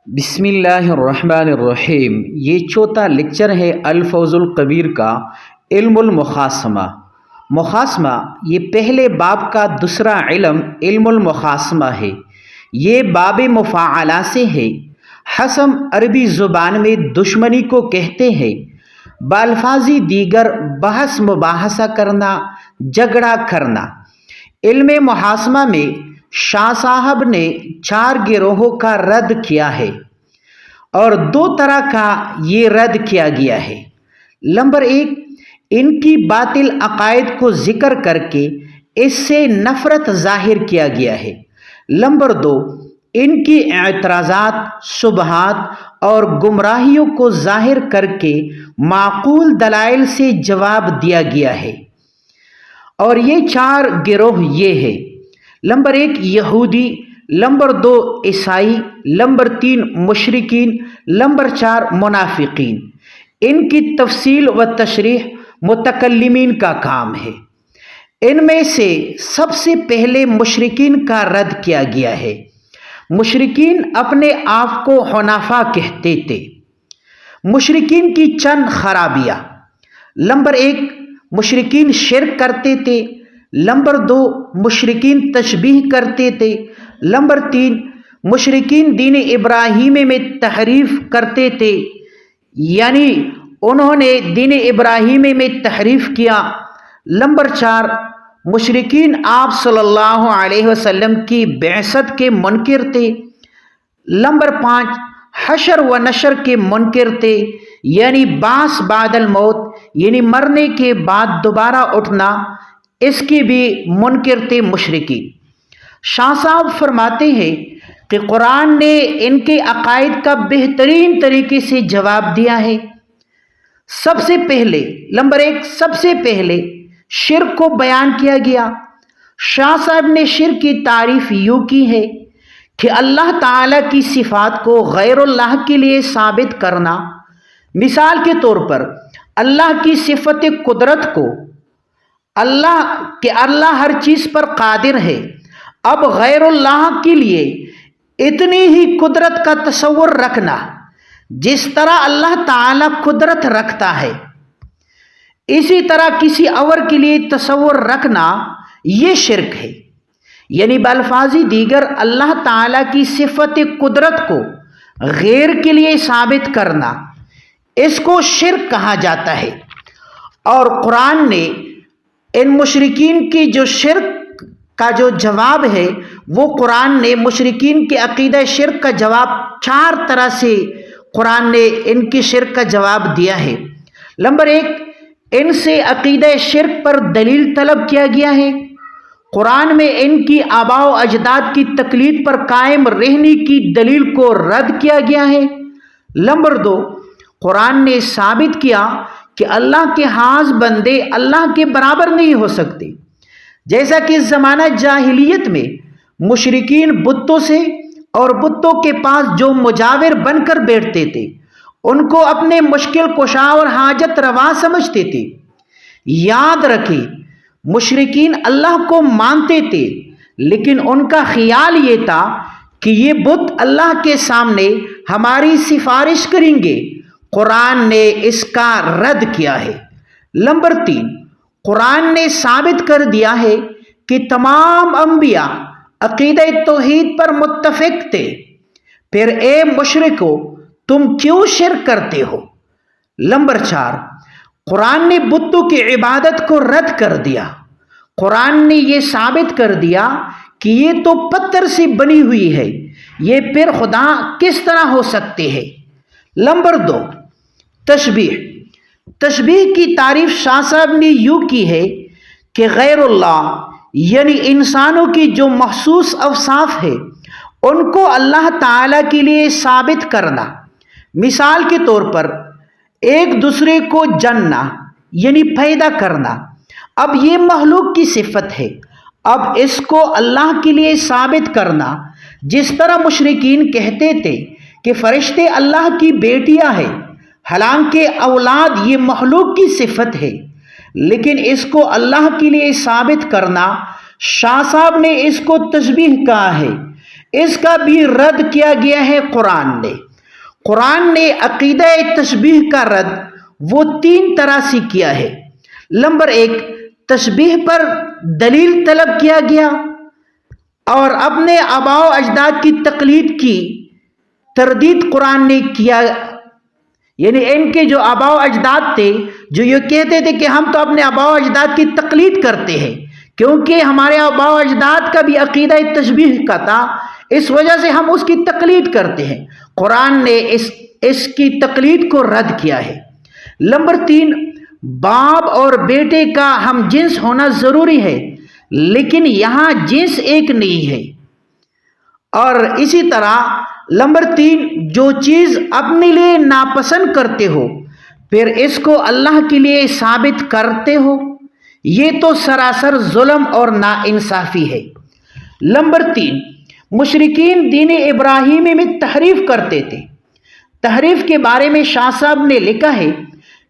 بسم اللہ الرحمن الرحیم۔ یہ چوتھا لیکچر ہے الفوز القبیر کا علم المخاصمہ۔ مخاصمہ یہ پہلے باب کا دوسرا علم المخاصمہ ہے۔ یہ باب مفاعلہ سے ہے۔ خصم عربی زبان میں دشمنی کو کہتے ہیں۔ بالفاظی دیگر بحث مباحثہ کرنا، جھگڑا کرنا۔ علم محاسمہ میں شاہ صاحب نے 4 گروہوں کا رد کیا ہے اور 2 طرح کا یہ رد کیا گیا ہے۔ نمبر 1، ان کی باطل عقائد کو ذکر کر کے اس سے نفرت ظاہر کیا گیا ہے۔ نمبر 2، ان کی اعتراضات، شبہات اور گمراہیوں کو ظاہر کر کے معقول دلائل سے جواب دیا گیا ہے۔ اور یہ 4 گروہ یہ ہے: نمبر 1 یہودی، نمبر 2 عیسائی، نمبر 3 مشرکین، نمبر 4 منافقین۔ ان کی تفصیل و تشریح متکلمین کا کام ہے۔ ان میں سے سب سے پہلے مشرکین کا رد کیا گیا ہے۔ مشرکین اپنے آپ کو حنفاء کہتے تھے۔ مشرکین کی چند خرابیاں: نمبر 1، مشرکین شرک کرتے تھے۔ نمبر 2، مشرکین تشبیہ کرتے تھے۔ نمبر 3، مشرکین دین ابراہیمی میں تحریف کرتے تھے، یعنی انہوں نے دین ابراہیمی میں تحریف کیا۔ نمبر 4، مشرکین آپ صلی اللہ علیہ وسلم کی بعثت کے منکر تھے۔ نمبر 5، حشر و نشر کے منکر تھے، یعنی بعث بعد الموت، یعنی مرنے کے بعد دوبارہ اٹھنا، اس کی بھی منکر تھے مشرکین۔ شاہ صاحب فرماتے ہیں کہ قرآن نے ان کے عقائد کا بہترین طریقے سے جواب دیا ہے۔ سب سے پہلے نمبر 1، سب سے پہلے شرک کو بیان کیا گیا۔ شاہ صاحب نے شرک کی تعریف یوں کی ہے کہ اللہ تعالیٰ کی صفات کو غیر اللہ کے لیے ثابت کرنا۔ مثال کے طور پر اللہ کی صفت قدرت کو اللہ ہر چیز پر قادر ہے، اب غیر اللہ کے لیے اتنی ہی قدرت کا تصور رکھنا جس طرح اللہ تعالیٰ قدرت رکھتا ہے، اسی طرح کسی اور کے لیے تصور رکھنا، یہ شرک ہے۔ یعنی بالفاظی دیگر اللہ تعالیٰ کی صفت قدرت کو غیر کے لیے ثابت کرنا، اس کو شرک کہا جاتا ہے۔ اور قرآن نے ان مشرکین کی جو شرک کا جو جواب ہے، وہ قرآن نے مشرکین کے عقیدہ شرک کا جواب 4 طرح سے قرآن نے ان کی شرک کا جواب دیا ہے۔ نمبر 1، ان سے عقیدہ شرک پر دلیل طلب کیا گیا ہے۔ قرآن میں ان کی آباء و اجداد کی تقلید پر قائم رہنے کی دلیل کو رد کیا گیا ہے۔ نمبر 2، قرآن نے ثابت کیا کہ اللہ کے خاص بندے اللہ کے برابر نہیں ہو سکتے، جیسا کہ زمانہ جاہلیت میں مشرکین بتوں سے اور بتوں کے پاس جو مجاور بن کر بیٹھتے تھے ان کو اپنے مشکل کشا اور حاجت روا سمجھتے تھے۔ یاد رکھیں، مشرکین اللہ کو مانتے تھے، لیکن ان کا خیال یہ تھا کہ یہ بت اللہ کے سامنے ہماری سفارش کریں گے۔ قرآن نے اس کا رد کیا ہے۔ نمبر 3، قرآن نے ثابت کر دیا ہے کہ تمام انبیاء عقیدہ توحید پر متفق تھے، پھر اے مشرکو تم کیوں شرک کرتے ہو؟ نمبر 4، قرآن نے بتوں کی عبادت کو رد کر دیا۔ قرآن نے یہ ثابت کر دیا کہ یہ تو پتھر سے بنی ہوئی ہے، یہ پھر خدا کس طرح ہو سکتے ہیں؟ نمبر 2، تشبیہ کی تعریف شاہ صاحب نے یوں کی ہے کہ غیر اللہ یعنی انسانوں کی جو مخصوص اوصاف ہے ان کو اللہ تعالیٰ کے لیے ثابت کرنا۔ مثال کے طور پر ایک دوسرے کو جننا یعنی پیدا کرنا، اب یہ مخلوق کی صفت ہے، اب اس کو اللہ کے لیے ثابت کرنا، جس طرح مشرکین کہتے تھے کہ فرشتے اللہ کی بیٹیاں ہیں، حالانکہ اولاد یہ مخلوق کی صفت ہے، لیکن اس کو اللہ کے لیے ثابت کرنا، شاہ صاحب نے اس کو تشبیہ کہا ہے۔ اس کا بھی رد کیا گیا ہے قرآن نے عقیدہ تشبیہ کا رد وہ 3 طرح سے کیا ہے۔ نمبر 1، تشبیہ پر دلیل طلب کیا گیا اور اپنے آباء و اجداد کی تقلید کی تردید قرآن نے کیا، یعنی ان کے جو آباء و اجداد تھے جو یہ کہتے تھے کہ ہم تو اپنے آباء و اجداد کی تقلید کرتے ہیں، کیونکہ ہمارے آباء و اجداد کا بھی عقیدہ تشبیہ کا تھا، اس وجہ سے ہم اس کی تقلید کرتے ہیں۔ قرآن نے اس کی تقلید کو رد کیا ہے۔ نمبر 3، باپ اور بیٹے کا ہم جنس ہونا ضروری ہے، لیکن یہاں جنس ایک نہیں ہے۔ اور اسی طرح نمبر 3، جو چیز اپنے لیے ناپسند کرتے ہو پھر اس کو اللہ کے لیے ثابت کرتے ہو، یہ تو سراسر ظلم اور ناانصافی ہے۔ نمبر 3، مشرکین دین ابراہیمی میں تحریف کرتے تھے۔ تحریف کے بارے میں شاہ صاحب نے لکھا ہے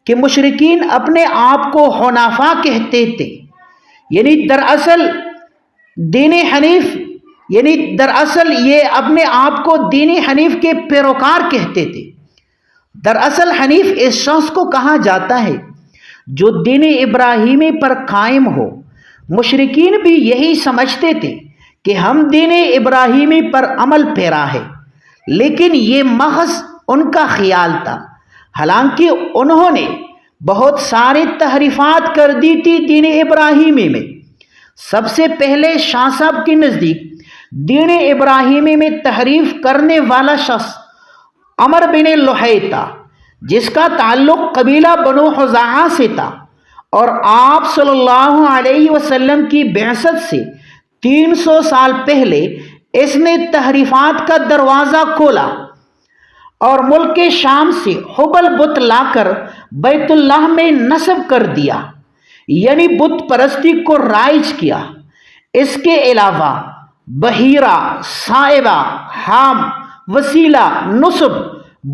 کہ مشرکین اپنے آپ کو حنفاء کہتے تھے، یعنی دراصل یہ اپنے آپ کو دین حنیف کے پیروکار کہتے تھے۔ دراصل حنیف اس شخص کو کہا جاتا ہے جو دین ابراہیمی پر قائم ہو۔ مشرکین بھی یہی سمجھتے تھے کہ ہم دین ابراہیمی پر عمل پیرا ہے، لیکن یہ محض ان کا خیال تھا، حالانکہ انہوں نے بہت ساری تحریفات کر دی تھی دین ابراہیمی میں۔ سب سے پہلے شاہ صاحب کے نزدیک دین ابراہیمی میں تحریف کرنے والا شخص عمر بن لحی تھا، جس کا تعلق قبیلہ بنو خزاعہ سے تھا، اور آپ صلی اللہ علیہ وسلم کی بعثت سے 300 سال پہلے اس نے تحریفات کا دروازہ کھولا اور ملک شام سے حبل بت لا کر بیت اللہ میں نصب کر دیا، یعنی بت پرستی کو رائج کیا۔ اس کے علاوہ بحیرہ، صائبہ، حام، وسیلہ، نصب،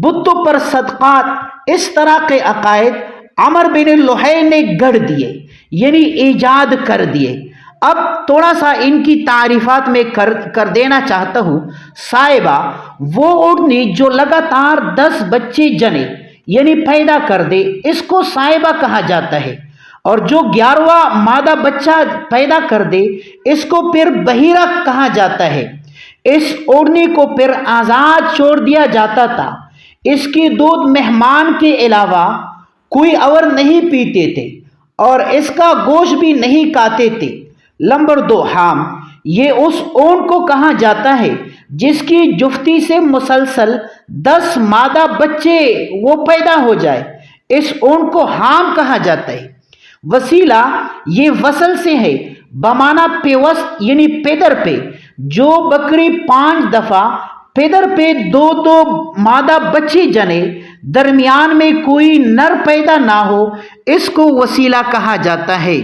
بتوں پر صدقات، اس طرح کے عقائد عمر بن لحی نے گڑھ دیے، یعنی ایجاد کر دیے۔ اب تھوڑا سا ان کی تعریفات میں کر دینا چاہتا ہوں۔ صائبہ وہ اونٹنی جو لگاتار 10 بچے جنے یعنی پیدا کر دے، اس کو صائبہ کہا جاتا ہے، اور جو 11واں مادہ بچہ پیدا کر دے اس کو پھر بحیرہ کہا جاتا ہے۔ اس اونٹنی کو پھر آزاد چھوڑ دیا جاتا تھا، اس کی دودھ مہمان کے علاوہ کوئی اور نہیں پیتے تھے اور اس کا گوشت بھی نہیں کھاتے تھے۔ نمبر 2، حام، یہ اس اونٹ کو کہا جاتا ہے جس کی جفتی سے مسلسل 10 مادہ بچے وہ پیدا ہو جائے، اس اونٹ کو حام کہا جاتا ہے۔ وسیلہ، یہ وصل سے ہے بمعنی پیوست یعنی پیدر پہ، جو بکری 5 دفعہ پیدر پہ 2 مادہ بچے جنے، درمیان میں کوئی نر پیدا نہ ہو، اس کو وسیلہ کہا جاتا ہے۔